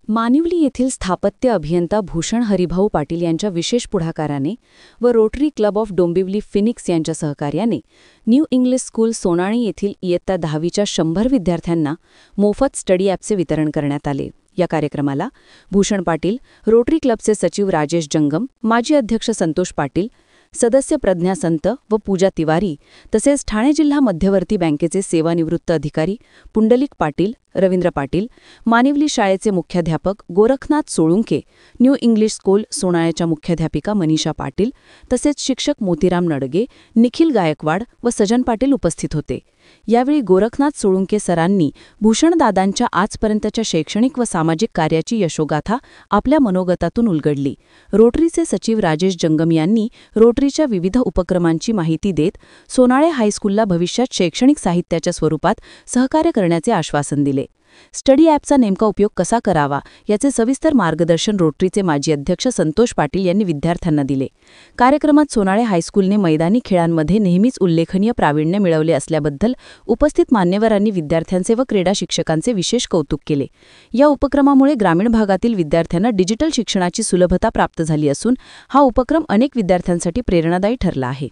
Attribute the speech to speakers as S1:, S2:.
S1: मानिवली येथील स्थापत्य अभियंता भूषण हरिभाऊ पाटील यांच्या विशेष पुढाकाराने व rotary club of Dombivli Phoenix यांच्या सहकार्याने न्यू इंग्लिश स्कूल सोनाणी येथील इयत्ता 10वीच्या 100 विद्यार्थ्यांना मोफत स्टडी ॲपचे वितरण करण्यात आले। या कार्यक्रमाला भूषण पाटील, रोटरी क्लबचे सचिव राजेश जंगम, माजी अध्यक्ष संतोष पाटील, सदस्य प्रज्ञा संत व पूजा तिवारी तसेच ठाणे जिल्हा मध्यवर्ती बँकेचे सेवानिवृत्त अधिकारी पुंडलिक पाटील, रवींद्र पाटील, मानिवली शाळेचे मुख्याध्यापक Gorakhnath Solunke, New English School सोनाळ्याच्या मुख्याध्यापिका मनीषा पाटील तसेच शिक्षक मोतीराम नडगे, निखिल गायकवाड व सजन पाटील उपस्थित होते। यावेळी गोरखनाथ सोळुंके सरांनी भूषणदादांच्या आजपर्यंतच्या शैक्षणिक व सामाजिक कार्याची यशोगाथा आपल्या मनोगतातून उलगडली। रोटरीचे सचिव राजेश जंगम यांनी रोटरीच्या विविध उपक्रमांची माहिती देत सोनाळे हायस्कूलला भविष्यात शैक्षणिक साहित्याच्या स्वरूपात सहकार्य करण्याचे आश्वासन दिले। स्टडी ॲपचा नेमका उपयोग कसा करावा याचे सविस्तर मार्गदर्शन रोटरीचे माजी अध्यक्ष संतोष पाटील यांनी विद्यार्थ्यांना दिले। कार्यक्रमात सोनाळे हायस्कूलने मैदानी खेळांमध्ये नेहमीच उल्लेखनीय प्रावीण्य मिळवले असल्याबद्दल उपस्थित मान्यवरांनी विद्यार्थ्यांचे व क्रीडा शिक्षकांचे विशेष कौतुक केले। या उपक्रमामुळे ग्रामीण भागातील विद्यार्थ्यांना डिजिटल शिक्षणाची सुलभता प्राप्त झाली असून हा उपक्रम अनेक विद्यार्थ्यांसाठी प्रेरणादायी ठरला आहे।